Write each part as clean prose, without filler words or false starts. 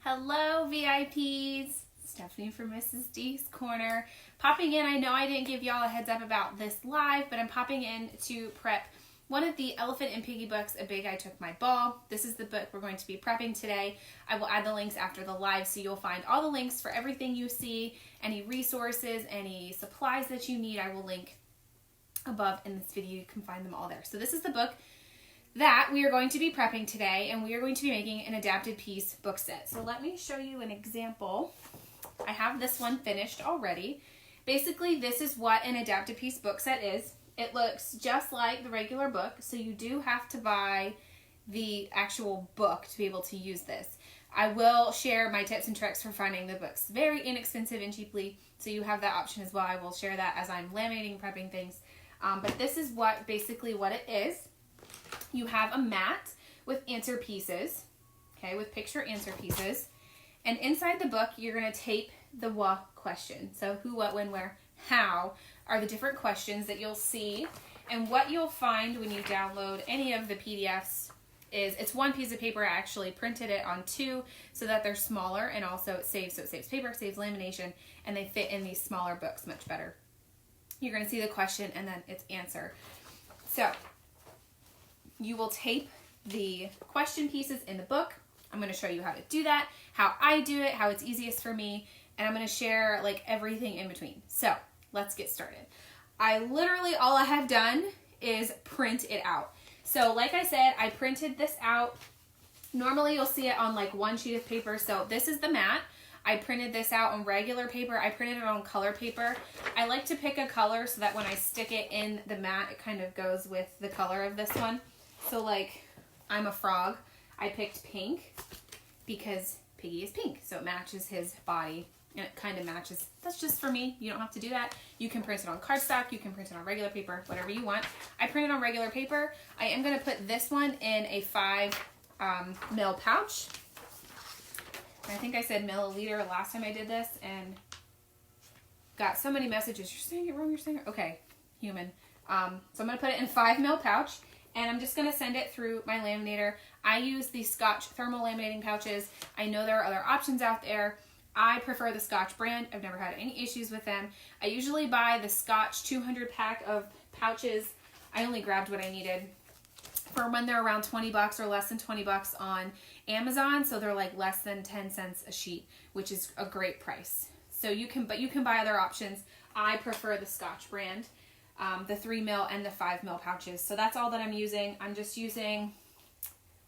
Hello VIPs, Stephanie from Mrs. D's Corner. Popping in, I know I didn't give y'all a heads up about this live, but I'm popping in to prep one of the Elephant and Piggie books, A Big I Took My Ball. This is the book we're going to be prepping today. I will add the links after the live, so you'll find all the links for everything you see, any resources, any supplies that you need, I will link above in this video. You can find them all there. So this is the book that we are going to be prepping today, and we are going to be making an adapted piece book set. So let me show you an example. I have this one finished already. Basically, this is what an adapted piece book set is. It looks just like the regular book, so you do have to buy the actual book to be able to use this. I will share my tips and tricks for finding the books very inexpensive and cheaply, so you have that option as well. I will share that as I'm laminating, prepping things. But this is basically what it is. You have a mat with answer pieces, okay, with picture answer pieces. And inside the book, you're going to tape the what question. So who, what, when, where, how are the different questions that you'll see. And what you'll find when you download any of the PDFs is it's one piece of paper. I actually printed it on two so that they're smaller, and also it saves paper, saves lamination, and they fit in these smaller books much better. You're going to see the question and then its answer. So you will tape the question pieces in the book. I'm going to show you how to do that, how I do it, how it's easiest for me, and I'm going to share like everything in between. So let's get started. All I have done is print it out. So like I said, I printed this out. Normally you'll see it on like one sheet of paper. So this is the mat. I printed this out on regular paper. I printed it on color paper. I like to pick a color so that when I stick it in the mat, it kind of goes with the color of this one. So like, I'm a frog. I picked pink because Piggy is pink. So it matches his body and it kind of matches. That's just for me. You don't have to do that. You can print it on cardstock. You can print it on regular paper, whatever you want. I printed on regular paper. I am going to put this one in a 5 mil pouch. I think I said milliliter last time I did this and got so many messages. You're saying it wrong. You're saying it. Okay, human. So I'm going to put it in 5 mil pouch. And I'm just going to send it through my laminator. I use the Scotch thermal laminating pouches. I know there are other options out there. I prefer the Scotch brand. I've never had any issues with them. I usually buy the Scotch 200 pack of pouches. I only grabbed what I needed for when they're around 20 bucks or less than 20 bucks on Amazon. So they're like less than 10 cents a sheet, which is a great price. So you can buy other options. I prefer the Scotch brand. The 3 mil and the 5 mil pouches. So that's all that I'm using. I'm just using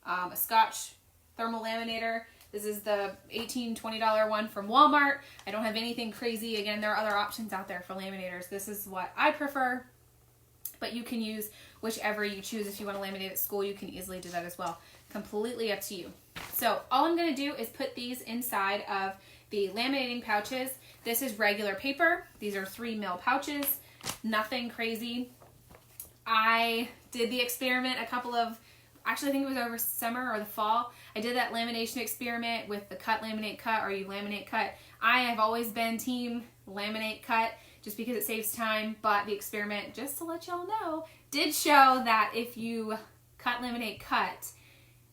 a Scotch thermal laminator. This is the $18, $20 one from Walmart. I don't have anything crazy. Again, there are other options out there for laminators. This is what I prefer, but you can use whichever you choose. If you want to laminate at school, you can easily do that as well. Completely up to you. So all I'm going to do is put these inside of the laminating pouches. This is regular paper. These are 3 mil pouches. Nothing crazy. I did the experiment actually I think it was over summer or the fall. I did that lamination experiment with the cut, laminate, cut, or you laminate, cut. I have always been team laminate, cut just because it saves time, but the experiment, just to let y'all know, did show that if you cut, laminate, cut,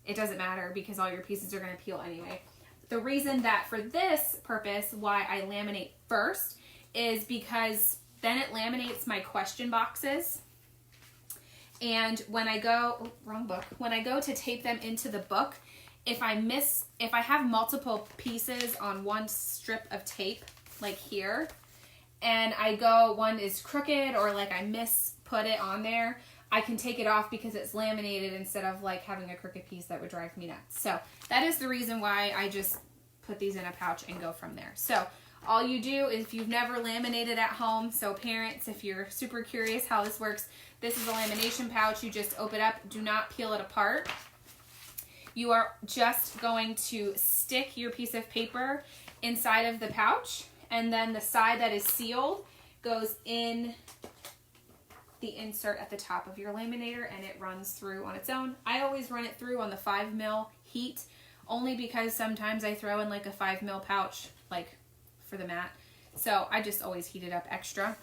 it doesn't matter because all your pieces are going to peel anyway. The reason that for this purpose, why I laminate first is because then it laminates my question boxes. And when I go, when I go to tape them into the book, if I have multiple pieces on one strip of tape, like here, and one is crooked or like I put it on there, I can take it off because it's laminated instead of like having a crooked piece that would drive me nuts. So that is the reason why I just put these in a pouch and go from there. So all you do is, if you've never laminated at home, so parents, if you're super curious how this works, this is a lamination pouch. You just open it up. Do not peel it apart. You are just going to stick your piece of paper inside of the pouch, and then the side that is sealed goes in the insert at the top of your laminator, and it runs through on its own. I always run it through on the 5 mil heat, only because sometimes I throw in like a 5 mil pouch, like for the mat. So I just always heat it up extra.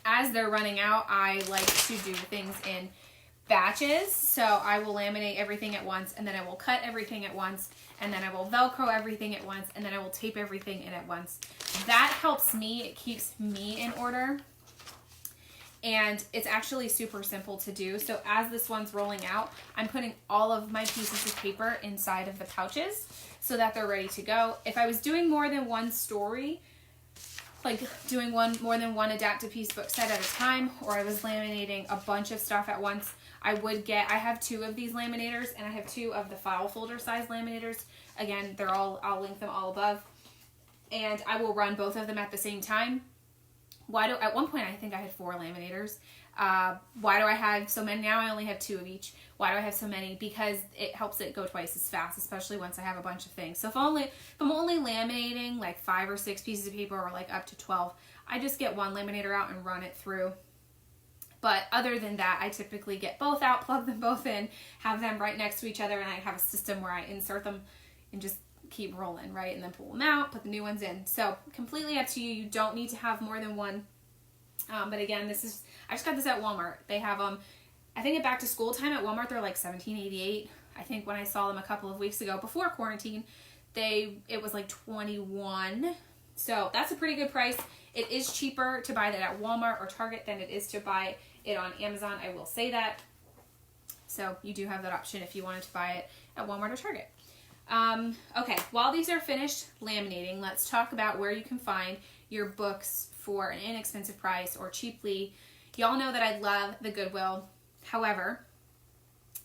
As they're running out, I like to do things in batches. So I will laminate everything at once, and then I will cut everything at once, and then I will Velcro everything at once, and then I will tape everything in at once. That helps me. It keeps me in order. And it's actually super simple to do. So as this one's rolling out, I'm putting all of my pieces of paper inside of the pouches so that they're ready to go. If I was doing more than one story, like doing more than one adapted piece book set at a time, or I was laminating a bunch of stuff at once, I have 2 of these laminators, and I have 2 of the file folder size laminators. Again, I'll link them all above. And I will run both of them at the same time. At one point I think I had 4 laminators. Why do I have so many? Now I only have 2 of each. Why do I have so many? Because it helps it go twice as fast, especially once I have a bunch of things. So if I'm only laminating like 5 or 6 pieces of paper, or like up to 12, I just get one laminator out and run it through. But other than that, I typically get both out, plug them both in, have them right next to each other, and I have a system where I insert them and just keep rolling, right? And then pull them out, put the new ones in. So completely up to you. You don't need to have more than one. But again, I just got this at Walmart. They have them, I think at back to school time at Walmart, they're like $17.88. I think when I saw them a couple of weeks ago before quarantine, it was like $21. So that's a pretty good price. It is cheaper to buy that at Walmart or Target than it is to buy it on Amazon. I will say that. So you do have that option if you wanted to buy it at Walmart or Target. Okay, while these are finished laminating, let's talk about where you can find your books for an inexpensive price or cheaply. Y'all know that I love the Goodwill. However,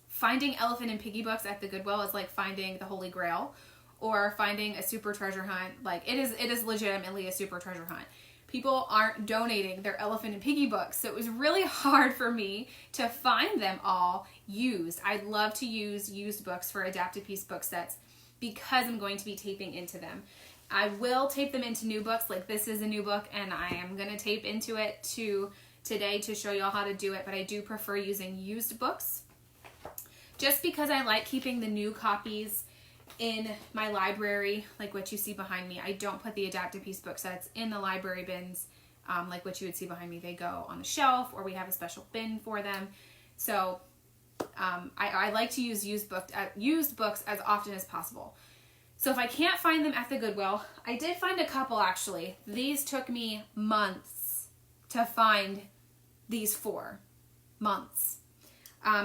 finding Elephant and Piggie books at the Goodwill is like finding the Holy Grail or finding a super treasure hunt. Like it is legitimately a super treasure hunt. People aren't donating their Elephant and Piggie books, so it was really hard for me to find them all used. I'd love to use used books for adapted piece book sets because I'm going to be taping into them. I will tape them into new books, like this is a new book, and I am going to tape into it today to show y'all how to do it, but I do prefer using used books just because I like keeping the new copies in my library, like what you see behind me. I don't put the adapted piece book sets in the library bins like what you would see behind me. They go on the shelf, or we have a special bin for them. So I like to use used books as often as possible. So if I can't find them at the Goodwill, I did find a couple actually. These took me months to find these 4 months.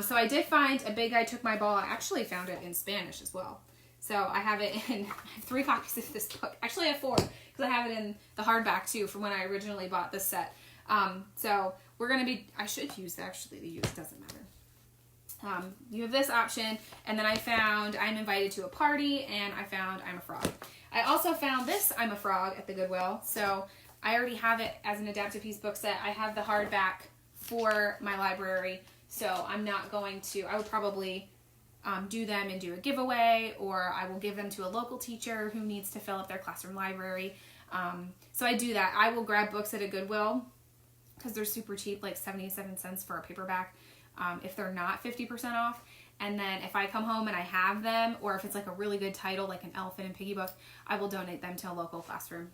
So I did find A Big Guy Took My Ball. I actually found it in Spanish as well. So I have it I have 3 copies of this book. Actually I have 4 because I have it in the hardback too from when I originally bought this set. So we're going to be, I should use actually the use, doesn't matter. You have this option, and then I found I'm Invited to a Party, and I found I'm a Frog. I also found this I'm a Frog at the Goodwill, so I already have it as an adapted piece book set. I have the hardback for my library, so I'm not going to, I would probably do them and do a giveaway, or I will give them to a local teacher who needs to fill up their classroom library. So I do that. I will grab books at a Goodwill because they're super cheap, like 77 cents for a paperback. If they're not 50% off. And then if I come home and I have them, or if it's like a really good title, like an Elephant and Piggie book, I will donate them to a local classroom.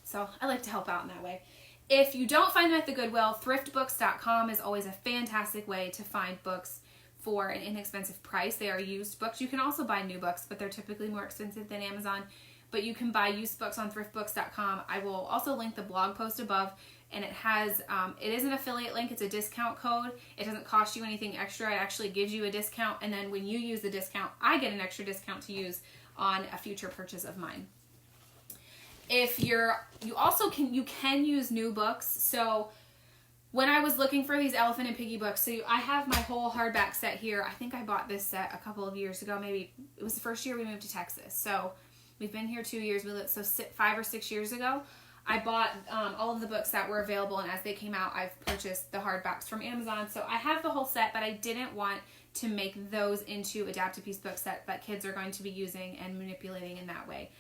So I like to help out in that way. If you don't find them at the Goodwill, thriftbooks.com is always a fantastic way to find books for an inexpensive price. They are used books. You can also buy new books, but they're typically more expensive than Amazon. But you can buy used books on thriftbooks.com. I will also link the blog post above. And it has, it is an affiliate link. It's a discount code. It doesn't cost you anything extra. It actually gives you a discount. And then when you use the discount, I get an extra discount to use on a future purchase of mine. If you can use new books. So when I was looking for these Elephant and Piggie books, so I have my whole hardback set here. I think I bought this set a couple of years ago. Maybe it was the first year we moved to Texas. So we've been here 2 years. So 5 or 6 years ago. I bought all of the books that were available, and as they came out, I've purchased the hardbacks from Amazon. So I have the whole set, but I didn't want to make those into adapted piece book set that kids are going to be using and manipulating in that way.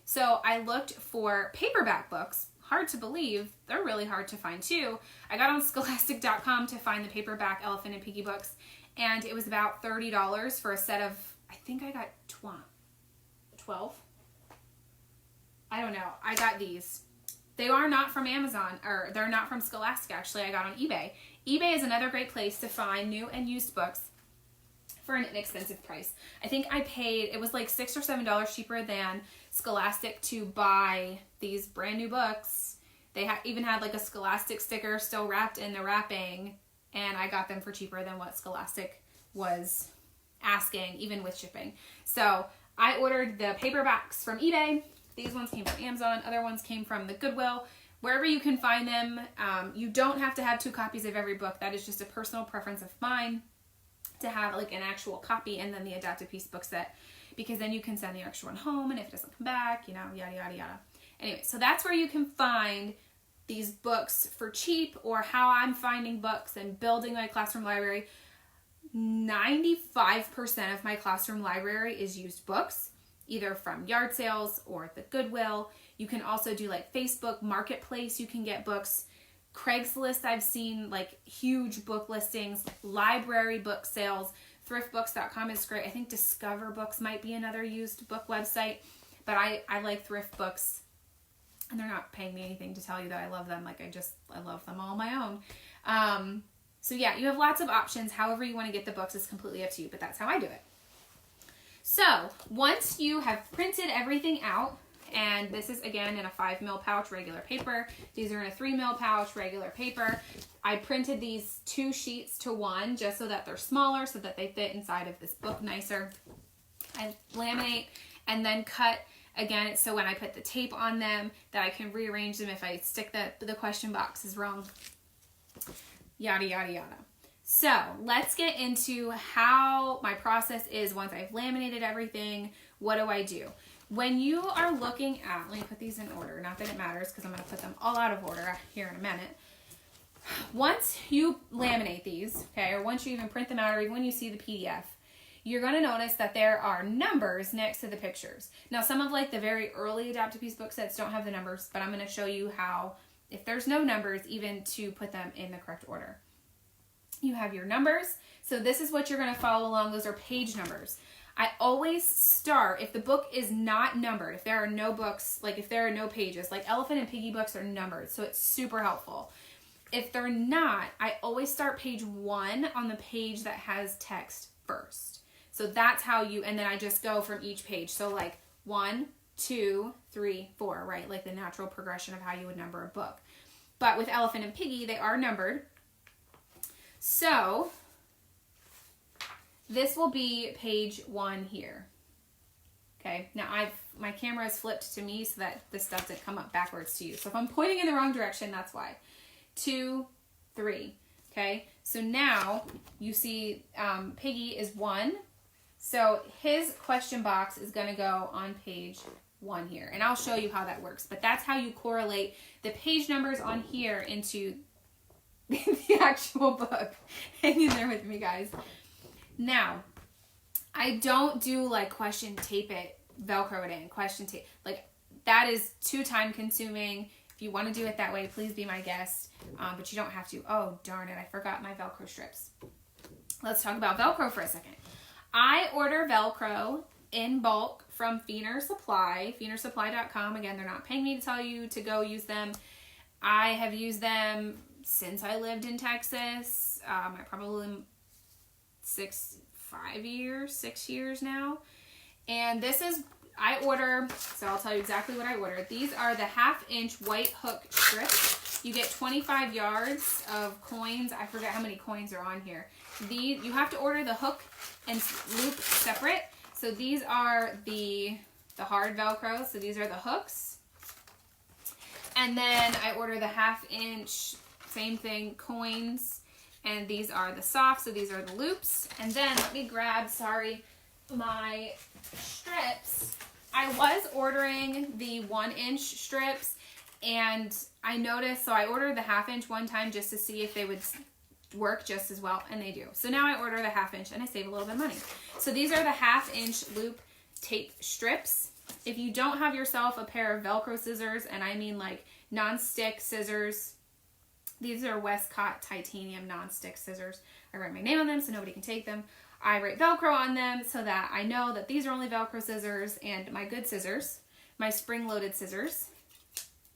So I looked for paperback books. Hard to believe. They're really hard to find too. I got on scholastic.com to find the paperback Elephant and Piggie books, and it was about $30 for a set of, I think I got 12. I don't know. I got these. They are not from Amazon, or they're not from Scholastic, actually. I got on eBay. eBay is another great place to find new and used books for an inexpensive price. I think I paid, it was like $6 or $7 cheaper than Scholastic to buy these brand new books. They even had like a Scholastic sticker still wrapped in the wrapping, and I got them for cheaper than what Scholastic was asking, even with shipping. So I ordered the paperbacks from eBay. These ones came from Amazon. Other ones came from the Goodwill. Wherever you can find them. You don't have to have 2 copies of every book. That is just a personal preference of mine, to have like an actual copy and then the adapted piece book set, because then you can send the extra one home, and if it doesn't come back, you know, yada, yada, yada. Anyway, so that's where you can find these books for cheap, or how I'm finding books and building my classroom library. 95% of my classroom library is used books, either from yard sales or the Goodwill. You can also do like Facebook Marketplace. You can get books. Craigslist, I've seen like huge book listings. Library book sales. Thriftbooks.com is great. I think Discover Books might be another used book website. But I like Thrift Books. And they're not paying me anything to tell you that I love them. Like I love them all on my own. So yeah, you have lots of options. However you want to get the books is completely up to you, but that's how I do it. So once you have printed everything out, and this is again in a 5mm pouch, regular paper. These are in a 3mm pouch, regular paper. I printed these 2 sheets to 1 just so that they're smaller, so that they fit inside of this book nicer. I laminate and then cut again, so when I put the tape on them, that I can rearrange them if I stick the question box is wrong. Yada, yada, yada. So let's get into how my process is once I've laminated everything. What do I do? When you are looking at, let me put these in order. Not that it matters, because I'm going to put them all out of order here in a minute. Once you laminate these, okay, or once you even print them out, or even when you see the PDF, you're going to notice that there are numbers next to the pictures. Now, some of like the very early adapted piece book sets don't have the numbers, but I'm going to show you how, if there's no numbers, even to put them in the correct order. You have your numbers. So this is what you're going to follow along. Those are page numbers. I always start, if the book is not numbered, if there are no books, like if there are no pages, like Elephant and Piggie books are numbered, so it's super helpful. If they're not, I always start page 1 on the page that has text first. So that's how you, and then I just go from each page. So like 1, 2, 3, 4, right? Like the natural progression of how you would number a book. But with Elephant and Piggie, they are numbered. So this will be page 1 here. Okay, now my camera is flipped to me so that this doesn't come up backwards to you. So if I'm pointing in the wrong direction, that's why. 2, 3. Okay, so now you see Piggie is 1. So his question box is going to go on page 1 here. And I'll show you how that works. But that's how you correlate the page numbers on here into the actual book. Hang in there with me, guys. Now, I don't do like question tape it, Velcro it in, question tape. Like that is too time consuming. If you want to do it that way, please be my guest. But you don't have to. Oh, darn it. I forgot my Velcro strips. Let's talk about Velcro for a second. I order Velcro in bulk from Feener Supply, FeenerSupply.com. Again, they're not paying me to tell you to go use them. I have used them since I lived in Texas. I probably 6 years now. And this is, I order, so I'll tell you exactly what I ordered. These are the 1/2-inch white hook strips. You get 25 yards of coins. I forget how many coins are on here. You have to order the hook and loop separate. So these are the hard Velcro. So these are the hooks. And then I order the 1/2-inch, same thing, coins. And these are the soft, so these are the loops. And then let me grab, my strips. I was ordering the 1-inch strips, and I noticed, so I ordered the 1/2-inch one time just to see if they would work just as well, and they do. So now I order the 1/2-inch, and I save a little bit of money. So these are the 1/2-inch loop tape strips. If you don't have yourself a pair of Velcro scissors, and I mean like non-stick scissors, these are Westcott titanium non-stick scissors. I write my name on them so nobody can take them. I write Velcro on them so that I know that these are only Velcro scissors, and my good scissors, my spring-loaded scissors,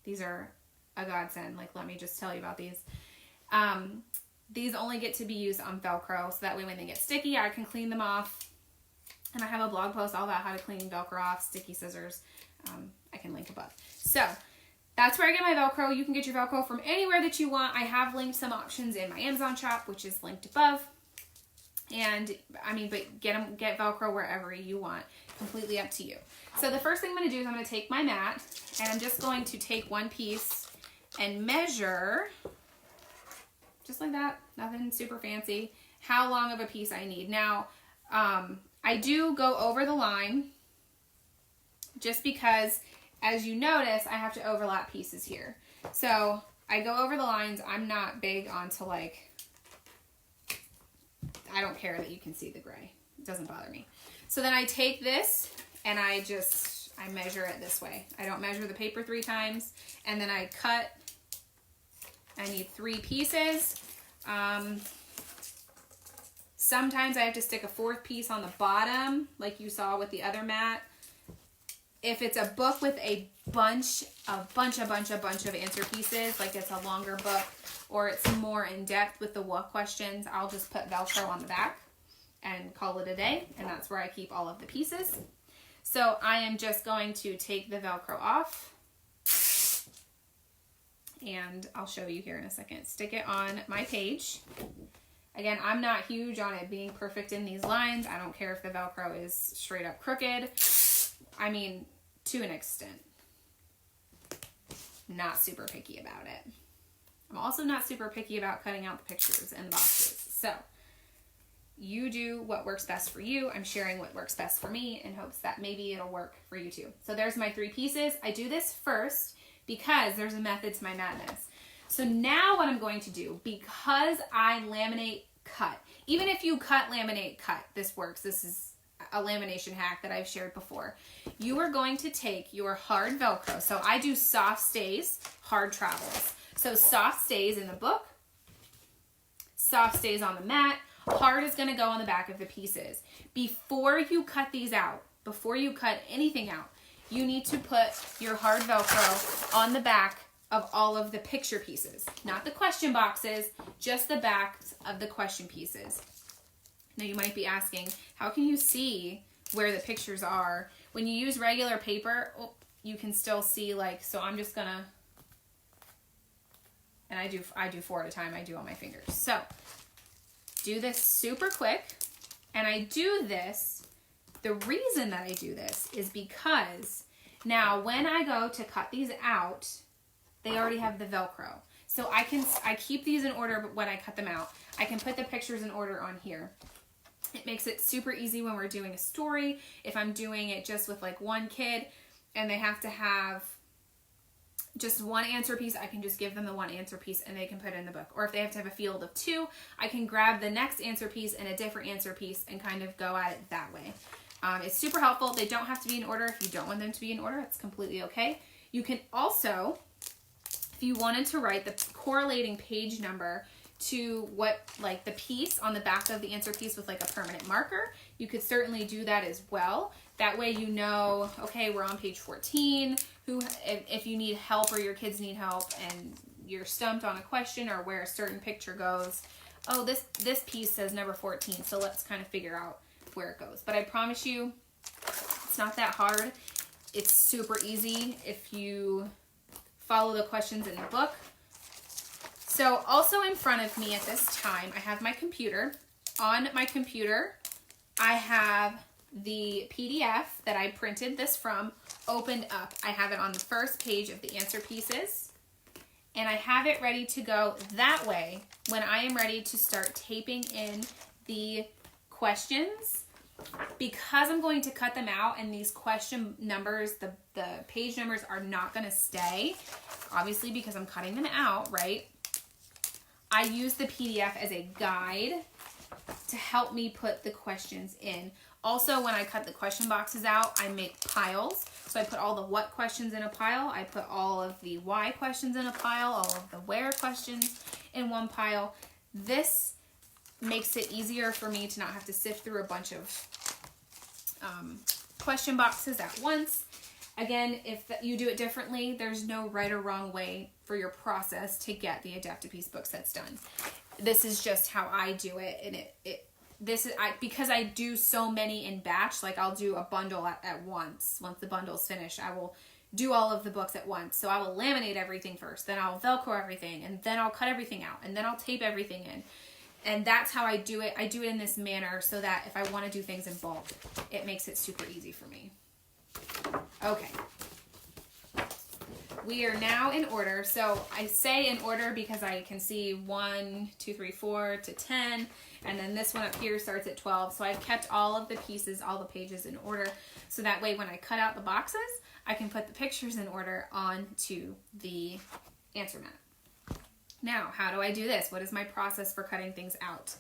these are a godsend. Like, let me just tell you about these. These only get to be used on Velcro, so that way when they get sticky, I can clean them off. And I have a blog post all about how to clean Velcro off, sticky scissors. I can link above. So that's where I get my Velcro. You can get your Velcro from anywhere that you want. I have linked some options in my Amazon shop, which is linked above. And I mean, but get Velcro wherever you want. Completely up to you. So the first thing I'm going to do is I'm going to take my mat, and I'm just going to take one piece and measure, just like that, nothing super fancy, how long of a piece I need. Now, I do go over the line just because, as you notice, I have to overlap pieces here. So I go over the lines. I'm not big onto, like, I don't care that you can see the gray. It doesn't bother me. So then I take this and I measure it this way. I don't measure the paper 3 times. And then I cut. I need 3 pieces. Sometimes I have to stick a 4th piece on the bottom, like you saw with the other mat. If it's a book with a bunch of answer pieces, like it's a longer book or it's more in depth with the what questions, I'll just put Velcro on the back and call it a day. And that's where I keep all of the pieces. So I am just going to take the Velcro off, and I'll show you here in a second. Stick it on my page. Again, I'm not huge on it being perfect in these lines. I don't care if the Velcro is straight up crooked. I mean, to an extent. Not super picky about it. I'm also not super picky about cutting out the pictures and the boxes. So you do what works best for you. I'm sharing what works best for me in hopes that maybe it'll work for you too. So there's my 3 pieces. I do this first because there's a method to my madness. So now what I'm going to do, because I laminate cut, even if you cut, laminate, cut, this works. This is a lamination hack that I've shared before. You are going to take your hard Velcro. So I do soft stays, hard travels. So soft stays in the book, soft stays on the mat, hard is going to go on the back of the pieces. Before you cut these out, before you cut anything out, you need to put your hard Velcro on the back of all of the picture pieces. Not the question boxes, just the backs of the question pieces. Now you might be asking, how can you see where the pictures are? When you use regular paper, you can still see, like, so I'm just gonna, and I do 4 at a time. I do on my fingers. So do this super quick. And I do this, the reason that I do this is because now when I go to cut these out, they already have the Velcro. So I keep these in order, but when I cut them out, I can put the pictures in order on here. It makes it super easy when we're doing a story. If I'm doing it just with like one kid and they have to have just one answer piece, I can just give them the one answer piece and they can put it in the book. Or if they have to have a field of 2, I can grab the next answer piece and a different answer piece and kind of go at it that way. It's super helpful. They don't have to be in order. If you don't want them to be in order, it's completely okay. You can also, if you wanted to write the correlating page number to what, like the piece on the back of the answer piece with like a permanent marker, you could certainly do that as well. That way you know, okay, we're on page 14. If you need help or your kids need help and you're stumped on a question or where a certain picture goes, oh, this piece says number 14, so let's kind of figure out where it goes. But I promise you, it's not that hard. It's super easy if you follow the questions in the book. So also in front of me at this time, I have my computer. On my computer, I have the PDF that I printed this from opened up. I have it on the first page of the answer pieces, and I have it ready to go that way when I am ready to start taping in the questions. Because I'm going to cut them out and these question numbers, the page numbers are not going to stay, obviously because I'm cutting them out, right? I use the PDF as a guide to help me put the questions in. Also, when I cut the question boxes out, I make piles. So I put all the what questions in a pile. I put all of the why questions in a pile, all of the where questions in one pile. This makes it easier for me to not have to sift through a bunch of question boxes at once. Again, if you do it differently, there's no right or wrong way for your process to get the APBS book sets done. This is just how I do it, and because I do so many in batch, like I'll do a bundle at once. Once the bundle's finished, I will do all of the books at once. So I will laminate everything first, then I'll Velcro everything, and then I'll cut everything out, and then I'll tape everything in. And that's how I do it. I do it in this manner so that if I want to do things in bulk, it makes it super easy for me. Okay. We are now in order. So I say in order because I can see 1, 2, 3, 4 to 10. And then this one up here starts at 12. So I've kept all of the pieces, all the pages in order. So that way when I cut out the boxes, I can put the pictures in order onto the answer mat. Now, how do I do this? What is my process for cutting things out?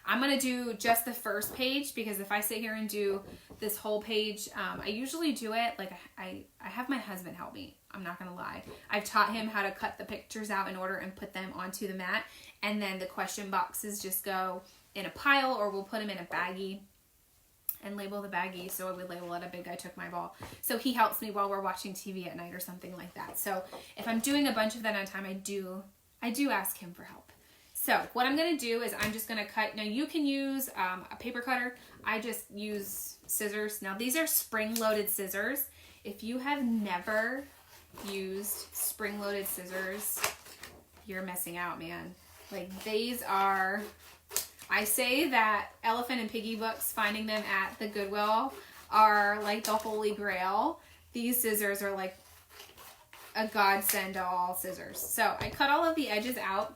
I'm going to do just the first page because if I sit here and do this whole page, I usually do it like I have my husband help me. I'm not going to lie. I've taught him how to cut the pictures out in order and put them onto the mat. And then the question boxes just go in a pile, or we'll put them in a baggie and label the baggie. So I would label it a big I took my ball. So he helps me while we're watching TV at night or something like that. So if I'm doing a bunch of that at a time, I do ask him for help. So what I'm going to do is I'm just going to cut. Now you can use a paper cutter. I just use scissors. Now these are spring-loaded scissors. If you have never used spring-loaded scissors, you're missing out, man. Like these are, I say that Elephant and Piggie books, finding them at the Goodwill are like the holy grail. These scissors are like a godsend to all scissors. So I cut all of the edges out.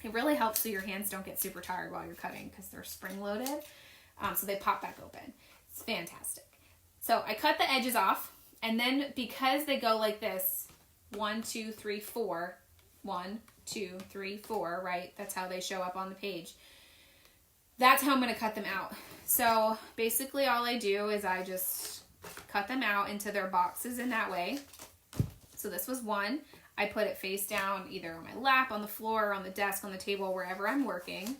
It really helps so your hands don't get super tired while you're cutting because they're spring-loaded. So they pop back open. It's fantastic. So I cut the edges off, and then because they go like this, 1, 2, 3, 4, 1, 2, 3, 4, right? That's how they show up on the page. That's how I'm going to cut them out. So basically all I do is I just cut them out into their boxes in that way. So this was one. I put it face down either on my lap, on the floor, or on the desk, on the table, wherever I'm working.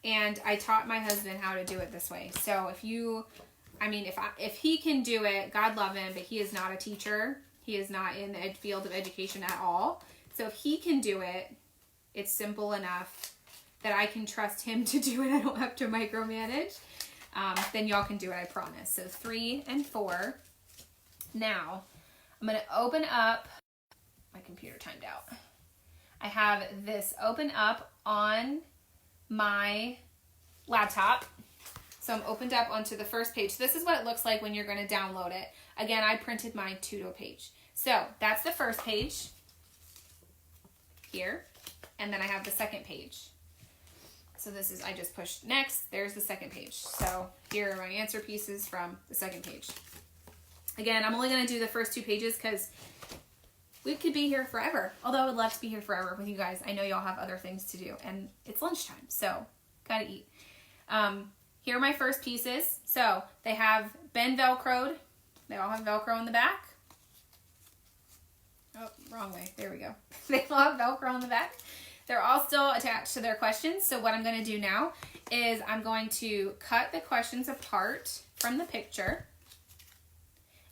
And I taught my husband how to do it this way. So if he can do it, God love him, but he is not a teacher. He is not in the field of education at all. So if he can do it, it's simple enough that I can trust him to do it. I don't have to micromanage. Then y'all can do it, I promise. So 3 and 4. Now, I'm going to open up. My computer timed out. I have this open up on my laptop. So I'm opened up onto the first page. This is what it looks like when you're going to download it. Again, I printed mine to a page. So that's the first page here. And then I have the second page. So this is, I just pushed next. There's the second page. So here are my answer pieces from the second page. Again, I'm only going to do the first 2 pages because we could be here forever. Although I would love to be here forever with you guys. I know y'all have other things to do. And it's lunchtime, so gotta eat. Here are my first pieces. So they have been Velcroed. They all have Velcro on the back. Oh, wrong way. There we go. They all have Velcro on the back. They're all still attached to their questions. So what I'm going to do now is I'm going to cut the questions apart from the picture.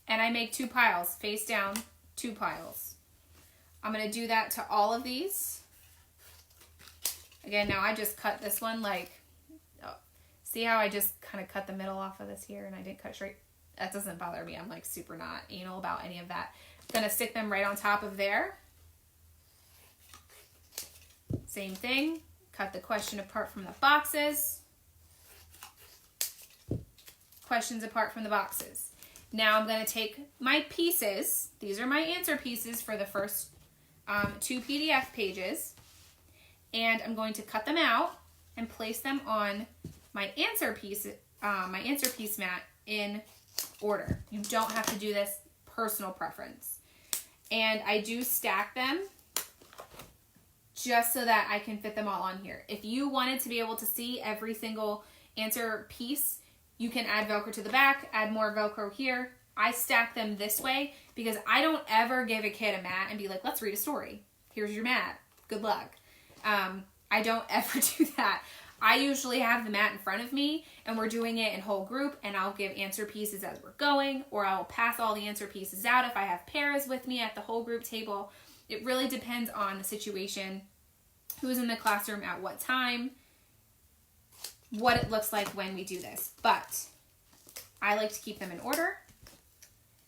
And I make 2 piles, face down, 2 piles. I'm going to do that to all of these. Again, now I just cut this one like, oh, see how I just kind of cut the middle off of this here and I didn't cut straight? That doesn't bother me. I'm like super not anal about any of that. I'm going to stick them right on top of there. Same thing. Cut the question apart from the boxes. Questions apart from the boxes. Now I'm going to take my pieces. These are my answer pieces for the first 2 PDF pages. And I'm going to cut them out and place them on my answer piece mat in order. You don't have to do this, personal preference. And I do stack them just so that I can fit them all on here. If you wanted to be able to see every single answer piece, you can add Velcro to the back, add more Velcro here. I stack them this way because I don't ever give a kid a mat and be like, let's read a story. Here's your mat. Good luck. I don't ever do that. I usually have the mat in front of me and we're doing it in whole group, and I'll give answer pieces as we're going, or I'll pass all the answer pieces out if I have pairs with me at the whole group table. It really depends on the situation, who's in the classroom at what time, what it looks like when we do this. But I like to keep them in order.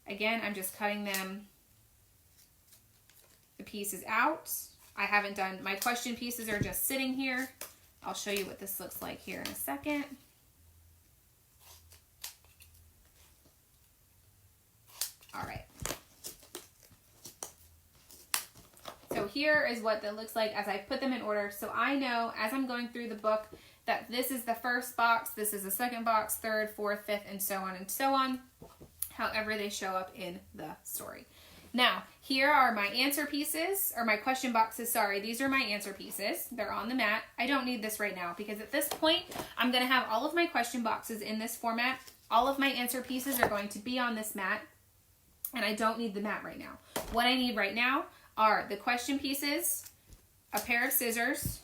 Again, I'm just cutting them, the pieces out. I haven't done, my question pieces are just sitting here. I'll show you what this looks like here in a second. All right. So here is what that looks like as I put them in order. So I know as I'm going through the book that this is the first box, this is the second box, third, fourth, fifth, and so on, however they show up in the story. Now, here are my answer pieces, or my question boxes, sorry. These are my answer pieces. They're on the mat. I don't need this right now because at this point, I'm going to have all of my question boxes in this format. All of my answer pieces are going to be on this mat, and I don't need the mat right now. What I need right now are the question pieces, a pair of scissors,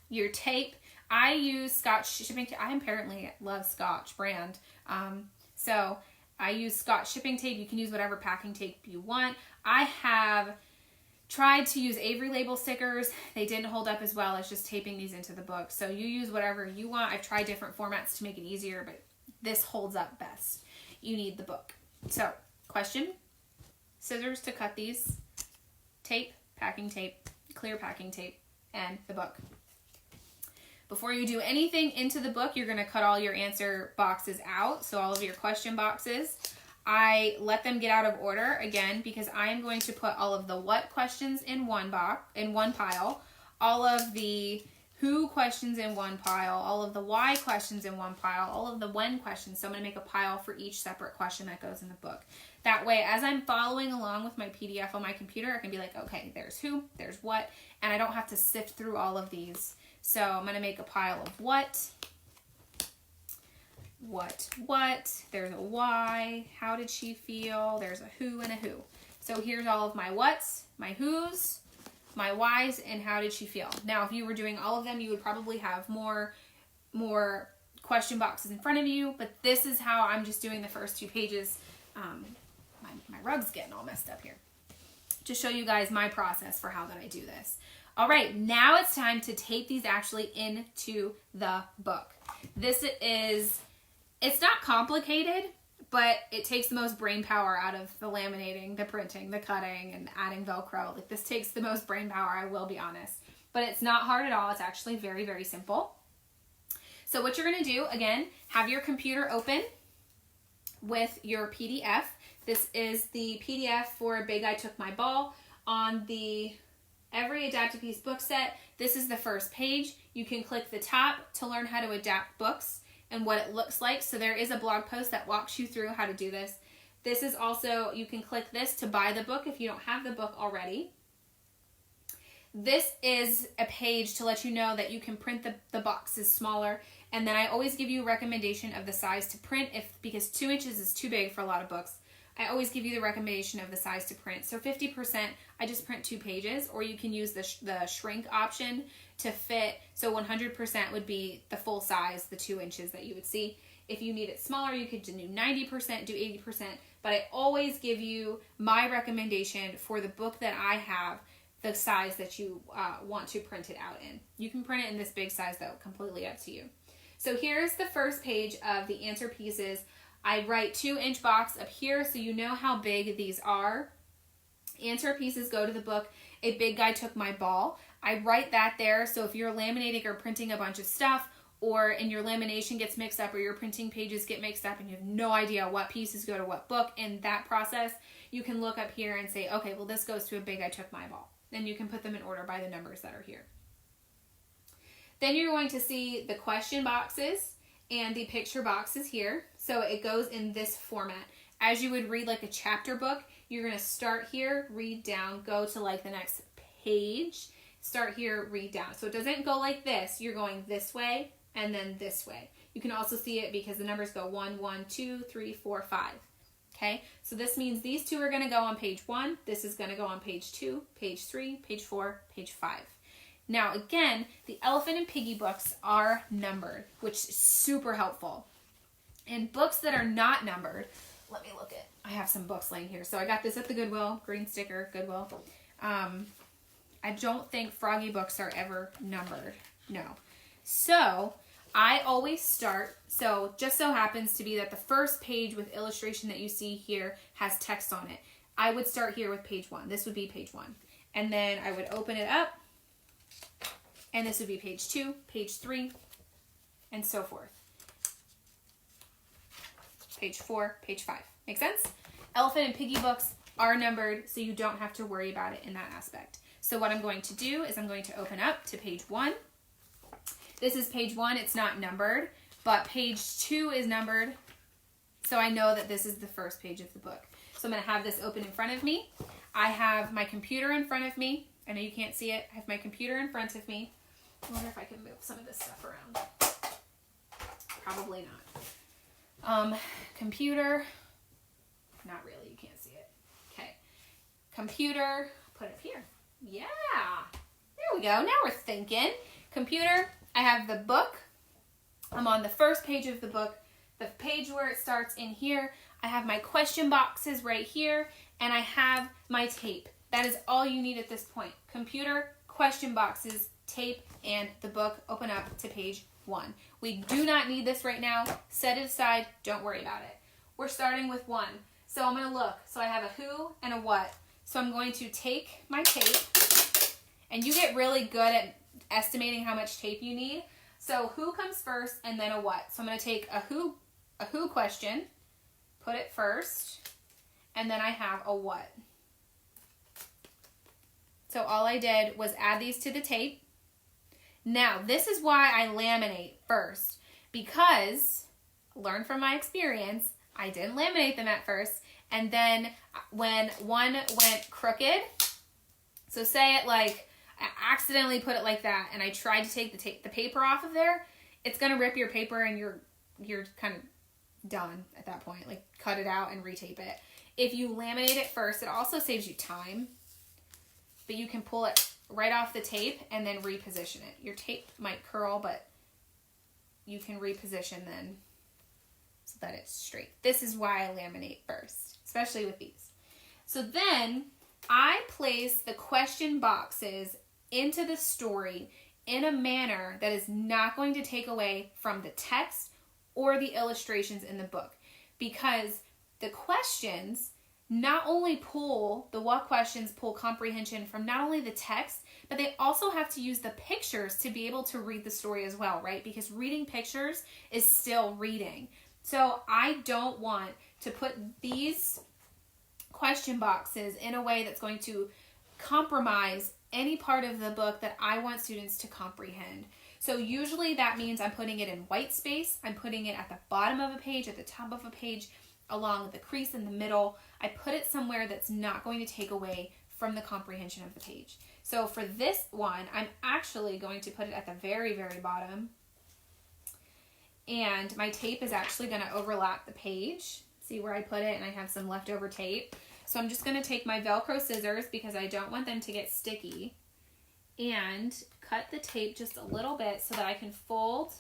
your tape. I use Scotch shipping tape. I apparently love Scotch brand. So I use Scotch shipping tape. You can use whatever packing tape you want. I have tried to use Avery label stickers. They didn't hold up as well as just taping these into the book. So you use whatever you want. I've tried different formats to make it easier, but this holds up best. You need the book. So question, scissors to cut these, tape, packing tape, clear packing tape, and the book. Before you do anything into the book, you're going to cut all your answer boxes out. So all of your question boxes, I let them get out of order again because I am going to put all of the what questions in one box, in one pile, all of the who questions in one pile, all of the why questions in one pile, all of the when questions. So I'm going to make a pile for each separate question that goes in the book. That way, as I'm following along with my PDF on my computer, I can be like, okay, there's who, there's what, and I don't have to sift through all of these. So I'm going to make a pile of what, there's a why, how did she feel, there's a who and a who. So here's all of my whats, my whos, my whys, and how did she feel. Now, if you were doing all of them, you would probably have more question boxes in front of you, but this is how I'm just doing the first 2 pages. My rug's getting all messed up here. To show you guys my process for how that I do this. All right, now it's time to tape these actually into the book. It's not complicated, but it takes the most brain power out of the laminating, the printing, the cutting, and adding Velcro. Like, this takes the most brain power, I will be honest. But it's not hard at all. It's actually very, very simple. So what you're going to do, again, have your computer open with your PDF. This is the PDF for Big I Took My Ball on the Every Adapted Piece book set. This is the first page. You can click the top to learn how to adapt books and what it looks like. So there is a blog post that walks you through how to do this. This is also, you can click this to buy the book if you don't have the book already. This is a page to let you know that you can print the boxes smaller. And then I always give you a recommendation of the size to print because 2 inches is too big for a lot of books. I always give you the recommendation of the size to print. So 50%, I just print 2 pages, or you can use the shrink option to fit. So 100% would be the full size, the 2 inches that you would see. If you need it smaller, you could do 90%, do 80%. But I always give you my recommendation for the book that I have, the size that you want to print it out in. You can print it in this big size though, completely up to you. So here's the first page of the answer pieces. I write 2-inch box up here so you know how big these are. Answer pieces go to the book, A Big Guy Took My Ball. I write that there, so if you're laminating or printing a bunch of stuff, or in your lamination gets mixed up, or your printing pages get mixed up and you have no idea what pieces go to what book in that process, you can look up here and say, okay, well this goes to A Big I Took My Ball. Then you can put them in order by the numbers that are here. Then you're going to see the question boxes and the picture boxes here. So it goes in this format. As you would read like a chapter book, you're going to start here, read down, go to like the next page, start here, read down. So it doesn't go like this. You're going this way and then this way. You can also see it because the numbers go 1, 1, 2, 3, 4, 5. Okay, so this means these 2 are going to go on page 1. This is going to go on page 2, page 3, page 4, page 5. Now, again, the Elephant and Piggie books are numbered, which is super helpful. And books that are not numbered, let me look at, I have some books laying here. So I got this at the Goodwill, green sticker, Goodwill. I don't think Froggy books are ever numbered, no. So I always start, so just so happens to be that the first page with illustration that you see here has text on it. I would start here with page 1. This would be page 1. And then I would open it up, and this would be page 2, page 3, and so forth. Page 4, page 5. Make sense? Elephant and Piggie books are numbered, so you don't have to worry about it in that aspect. So what I'm going to do is I'm going to open up to page 1. This is page 1. It's not numbered, but page 2 is numbered, so I know that this is the first page of the book. So I'm going to have this open in front of me. I have my computer in front of me. I know you can't see it. I have my computer in front of me. I wonder if I can move some of this stuff around. Probably not. Computer. Not really. You can't see it. Okay. Computer. Put it up here. Yeah. There we go. Now we're thinking. Computer. I have the book. I'm on the first page of the book. The page where it starts in here. I have my question boxes right here. And I have my tape. That is all you need at this point. Computer, question boxes, tape, and the book. Open up to page 1. We do not need this right now. Set it aside. Don't worry about it. We're starting with 1. So I'm going to look. So I have a who and a what. So I'm going to take my tape. And you get really good at estimating how much tape you need. So who comes first and then a what. So I'm going to take a who question, put it first, and then I have a what. So all I did was add these to the tape. Now, this is why I laminate first, because, learn from my experience, I didn't laminate them at first, and then when one went crooked, so say it like, I accidentally put it like that, and I tried to take the paper off of there, it's going to rip your paper, and you're kind of done at that point. Like, cut it out and retape it. If you laminate it first, it also saves you time, but you can pull it right off the tape and then reposition it. Your tape might curl, but you can reposition then so that it's straight. This is why I laminate first, especially with these. So then I place the question boxes into the story in a manner that is not going to take away from the text or the illustrations in the book, because the questions not only pull, the what questions pull comprehension from not only the text, but they also have to use the pictures to be able to read the story as well, right? Because reading pictures is still reading. So I don't want to put these question boxes in a way that's going to compromise any part of the book that I want students to comprehend. So usually that means I'm putting it in white space. I'm putting it at the bottom of a page, at the top of a page, along the crease in the middle. I put it somewhere that's not going to take away from the comprehension of the page. So for this one, I'm actually going to put it at the very, very bottom. And my tape is actually going to overlap the page. See where I put it? And I have some leftover tape. So I'm just going to take my Velcro scissors, because I don't want them to get sticky, and cut the tape just a little bit so that I can fold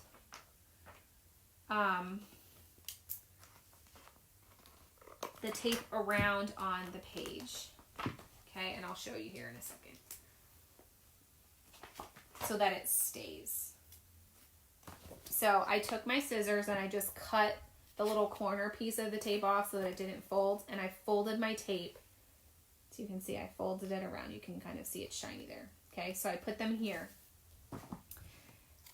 the tape around on the page. Okay, and I'll show you here in a second. So that it stays. So I took my scissors and I just cut the little corner piece of the tape off so that it didn't fold, and I folded my tape. So you can see I folded it around. You can kind of see it's shiny there. Okay, so I put them here.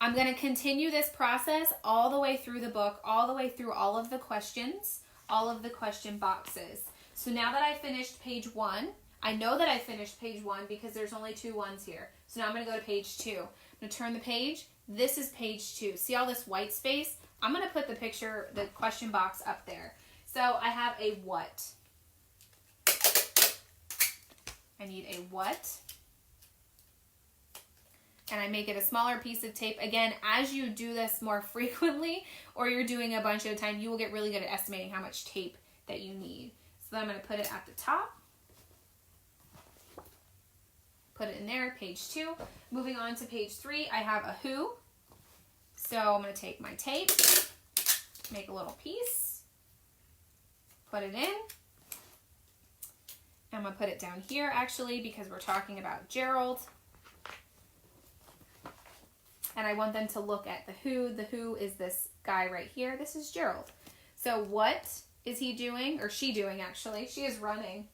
I'm going to continue this process all the way through the book, all the way through all of the questions, all of the question boxes. So now that I finished page 1, I know that I finished page 1 because there's only 2 ones here. So now I'm going to go to page 2. I'm going to turn the page. This is page 2. See all this white space? I'm going to put the picture, the question box up there. So I have a what. I need a what. And I make it a smaller piece of tape. Again, as you do this more frequently, or you're doing a bunch at a time, you will get really good at estimating how much tape that you need. So then I'm going to put it at the top. put it in there, page 2. Moving on to page 3, I have a who. So I'm going to take my tape, make a little piece, put it in. I'm going to put it down here actually because we're talking about Gerald. And I want them to look at the who. The who is this guy right here. This is Gerald. So what is he doing, or she doing actually? She is running.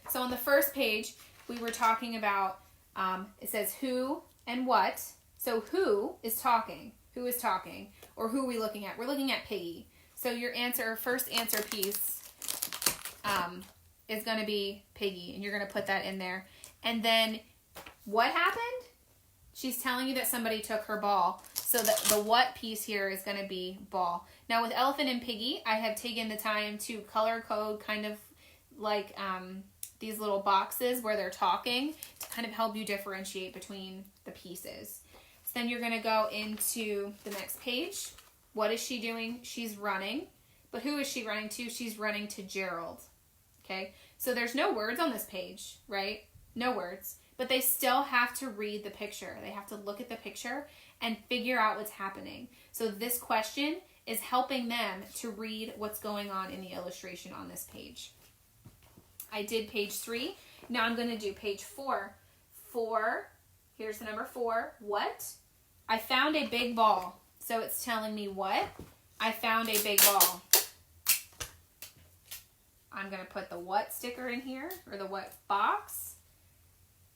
So on the first page, we were talking about, it says who and what. So who is talking? Who is talking? Or who are we looking at? We're looking at Piggie. So your answer, first answer piece is going to be Piggie. And you're going to put that in there. And then what happened? She's telling you that somebody took her ball. So the what piece here is going to be ball. Now with Elephant and Piggie, I have taken the time to color code kind of like these little boxes where they're talking to kind of help you differentiate between the pieces. So then you're going to go into the next page. What is she doing? She's running. But who is she running to? She's running to Gerald. Okay, so there's no words on this page, right? No words. But they still have to read the picture. They have to look at the picture and figure out what's happening. So this question is helping them to read what's going on in the illustration on this page. I did page 3. Now I'm going to do page 4. 4, here's the number 4. What? I found a big ball. So it's telling me what? I found a big ball. I'm going to put the what sticker in here, or the what box.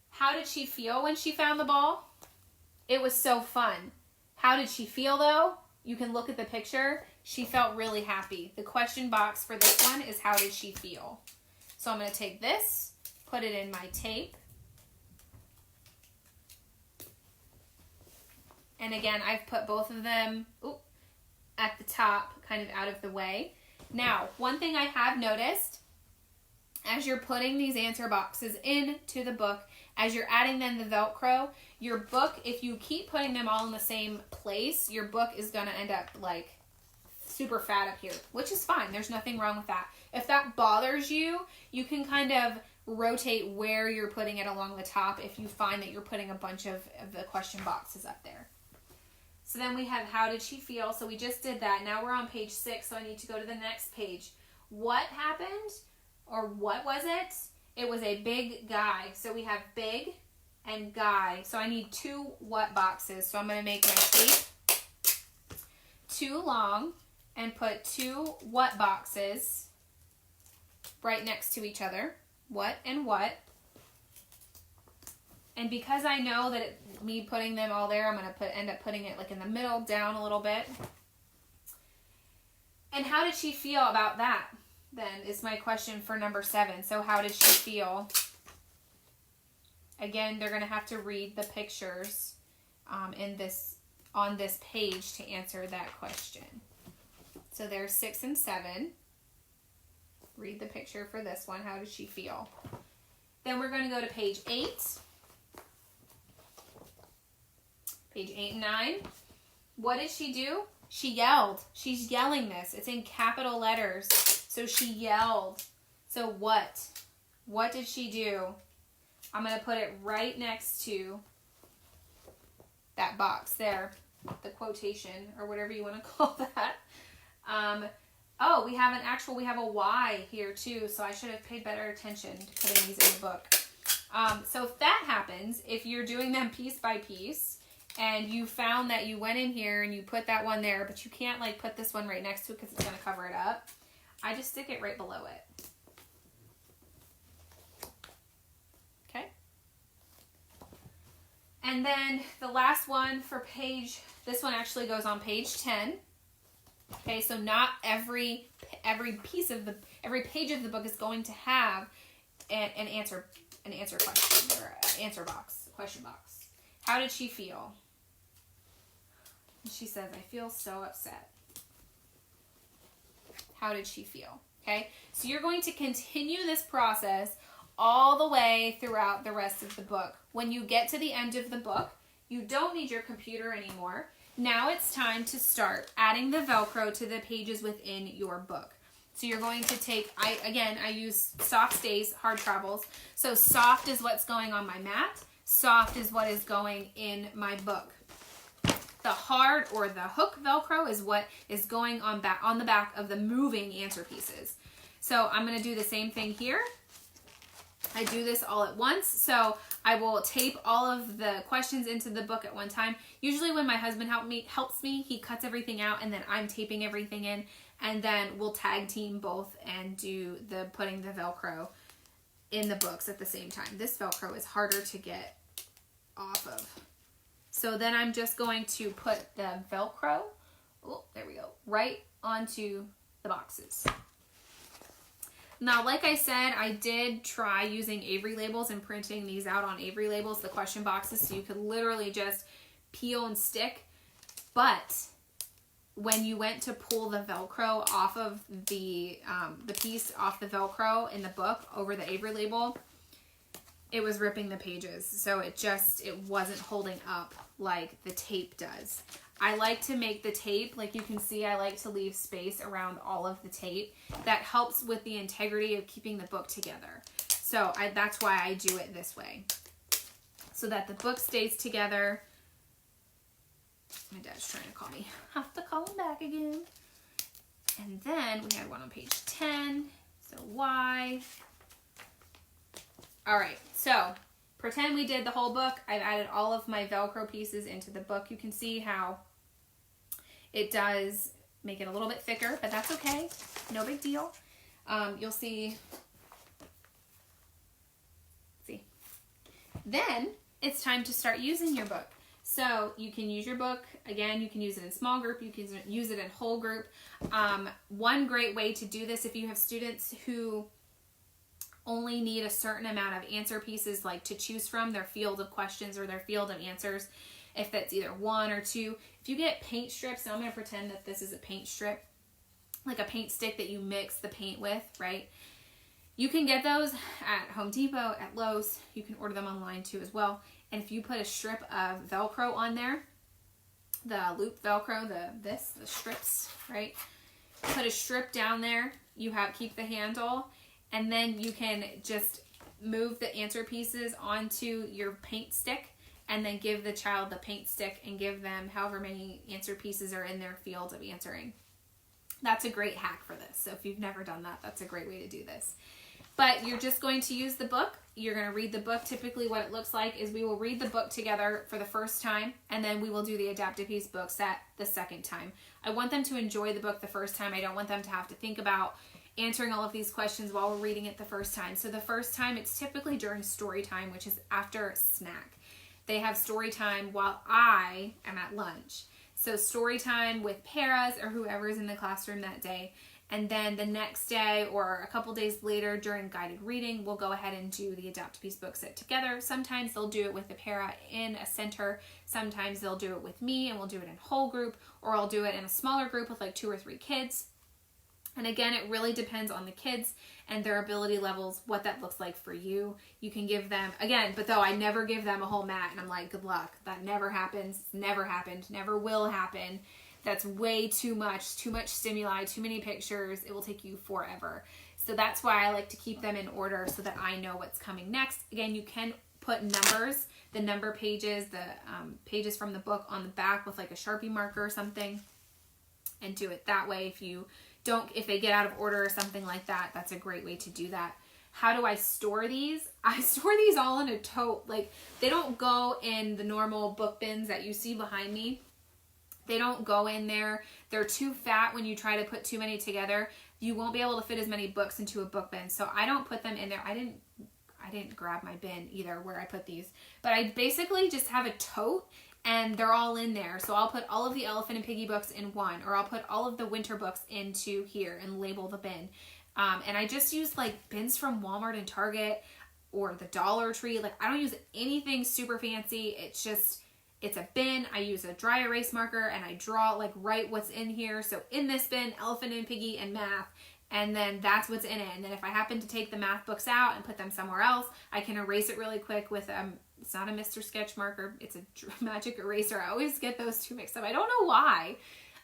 How did she feel when she found the ball? It was so fun. How did she feel though? You can look at the picture. She felt really happy. The question box for this one is how did she feel? So I'm going to take this, put it in my tape. And again, I've put both of them at the top, kind of out of the way. Now, one thing I have noticed, as you're putting these answer boxes into the book, as you're adding them the Velcro, your book, if you keep putting them all in the same place, your book is going to end up like super fat up here, which is fine. There's nothing wrong with that. If that bothers you, you can kind of rotate where you're putting it along the top if you find that you're putting a bunch of the question boxes up there. So then we have how did she feel? So we just did that. Now we're on page 6, so I need to go to the next page. What happened? Or what was it? It was a big guy. So we have big and guy. So I need 2 what boxes. So I'm going to make my tape 2 long and put 2 what boxes right next to each other. What and what. And because I know that me putting them all there, I'm going to end up putting it like in the middle, down a little bit. And how did she feel about that? Then is my question for number 7. So how did she feel? Again, they're going to have to read the pictures on this page to answer that question. So there's 6 and 7. Read the picture for this one. How did she feel? Then we're going to go to page 8. Page 8 and 9. What did she do? She yelled. She's yelling this. It's in capital letters. So she yelled. So what? What did she do? I'm going to put it right next to that box there. The quotation or whatever you want to call that. Oh, we have we have a Y here too. So I should have paid better attention to putting these in the book. So if that happens, if you're doing them piece by piece, and you found that you went in here and you put that one there, but you can't like put this one right next to it because it's going to cover it up, I just stick it right below it. Okay. And then the last one for this one actually goes on page 10. Okay, so not every page of the book is going to have an answer question or answer box, question box. How did she feel? She says, I feel so upset. How did she feel? Okay, so you're going to continue this process all the way throughout the rest of the book. When you get to the end of the book, you don't need your computer anymore. Now it's time to start adding the Velcro to the pages within your book. So you're going to take, I use soft stays, hard travels. So soft is what's going on my mat. Soft is what is going in my book. The hard or the hook Velcro is what is going on the back of the moving answer pieces. So I'm going to do the same thing here. I do this all at once. So I will tape all of the questions into the book at one time. Usually when my husband helps me, he cuts everything out and then I'm taping everything in, and then we'll tag team both and do the putting the Velcro in the books at the same time. This Velcro is harder to get off of. So then I'm just going to put the Velcro, oh, there we go, right onto the boxes. Now, like I said, I did try using Avery labels and printing these out on Avery labels, the question boxes, so you could literally just peel and stick. But when you went to pull the Velcro off of the piece off the Velcro in the book over the Avery label, it was ripping the pages. So it wasn't holding up like the tape does. I like to make the tape, like you can see, I like to leave space around all of the tape. That helps with the integrity of keeping the book together. So that's why I do it this way, so that the book stays together. My dad's trying to call me. I have to call him back again. And then we had one on page 10. So Y. All right, so pretend we did the whole book. I've added all of my Velcro pieces into the book. You can see how it does make it a little bit thicker, but that's okay. No big deal. You'll see. Then it's time to start using your book. So you can use your book. Again, you can use it in small group. You can use it in whole group. One great way to do this, if you have students who only need a certain amount of answer pieces, like to choose from their field of questions or their field of answers, if that's either one or two. If you get paint strips, and I'm going to pretend that this is a paint strip, like a paint stick that you mix the paint with, right? You can get those at Home Depot, at Lowe's. You can order them online too as well. And if you put a strip of Velcro on there, the loop Velcro, the strips, right? Put a strip down there. Keep the handle. And then you can just move the answer pieces onto your paint stick and then give the child the paint stick and give them however many answer pieces are in their field of answering. That's a great hack for this. So if you've never done that, that's a great way to do this. But you're just going to use the book. You're going to read the book. Typically what it looks like is we will read the book together for the first time, and then we will do the Adapt-A-Piece book set the second time. I want them to enjoy the book the first time. I don't want them to have to think about answering all of these questions while we're reading it the first time. So the first time, it's typically during story time, which is after snack. They have story time while I am at lunch. So story time with paras or whoever is in the classroom that day. And then the next day or a couple days later during guided reading, we'll go ahead and do the Adapt-A-Piece book set together. Sometimes they'll do it with the para in a center. Sometimes they'll do it with me and we'll do it in whole group, or I'll do it in a smaller group with like 2 or 3 kids. And again, it really depends on the kids and their ability levels, what that looks like for you. You can give them, again, but though I never give them a whole mat and I'm like, good luck. That never happens, never happened, never will happen. That's way too much stimuli, too many pictures. It will take you forever. So that's why I like to keep them in order so that I know what's coming next. Again, you can put numbers, the number pages, the pages from the book on the back with like a Sharpie marker or something, and do it that way. If they get out of order or something like that, that's a great way to do that. How do I store these? I store these all in a tote. Like, they don't go in the normal book bins that you see behind me. They don't go in there. They're too fat when you try to put too many together. You won't be able to fit as many books into a book bin. So I don't put them in there. I didn't grab my bin either where I put these. But I basically just have a tote and they're all in there. So I'll put all of the Elephant and Piggie books in one, or I'll put all of the winter books into here and label the bin. And I just use like bins from Walmart and Target or the Dollar Tree. Like, I don't use anything super fancy. It's a bin. I use a dry erase marker and I draw, like, write what's in here. So in this bin, Elephant and Piggie and math, and then that's what's in it. And then if I happen to take the math books out and put them somewhere else, I can erase it really quick with it's not a Mr. Sketch marker, it's a magic eraser. I always get those two mixed up. I don't know why.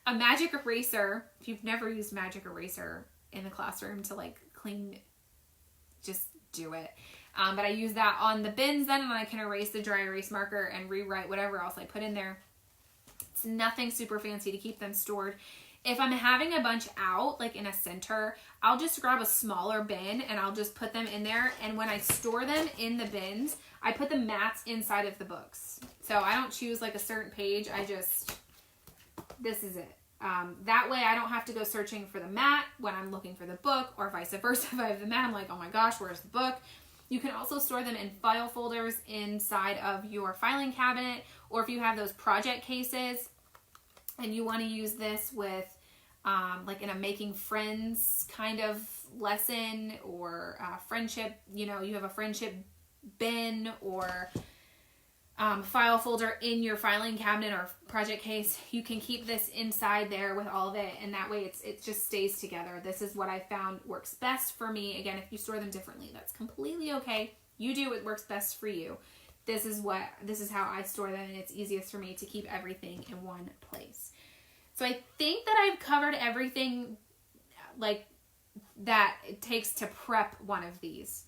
A magic eraser, if you've never used magic eraser, in the classroom to like clean, just do it. But I use that on the bins then, and I can erase the dry erase marker and rewrite whatever else I put in there. It's nothing super fancy to keep them stored. If I'm having a bunch out, like in a center, I'll just grab a smaller bin and I'll just put them in there. And when I store them in the bins, I put the mats inside of the books. So I don't choose like a certain page. This is it. That way I don't have to go searching for the mat when I'm looking for the book, or vice versa. If I have the mat, I'm like, oh my gosh, where's the book? You can also store them in file folders inside of your filing cabinet, or if you have those project cases and you want to use this with like in a making friends kind of lesson, or friendship, you know, you have a friendship bin or file folder in your filing cabinet or project case, you can keep this inside there with all of it, and that way it just stays together. This is what I found works best for me. Again, if you store them differently, that's completely okay. You do what works best for you. This is how I store them, and it's easiest for me to keep everything in one place. So I think that I've covered everything like that it takes to prep one of these.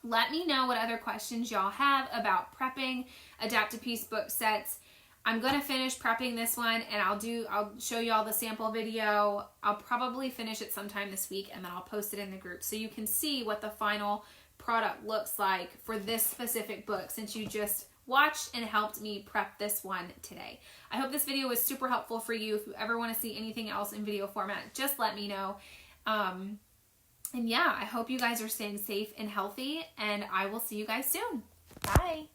Let me know what other questions y'all have about prepping Adapt-A-Piece book sets. I'm going to finish prepping this one, and I'll show y'all the sample video. I'll probably finish it sometime this week, and then I'll post it in the group so you can see what the final product looks like for this specific book, since you just watched and helped me prep this one today. I hope this video was super helpful for you. If you ever want to see anything else in video format, just let me know. And yeah, I hope you guys are staying safe and healthy, and I will see you guys soon. Bye.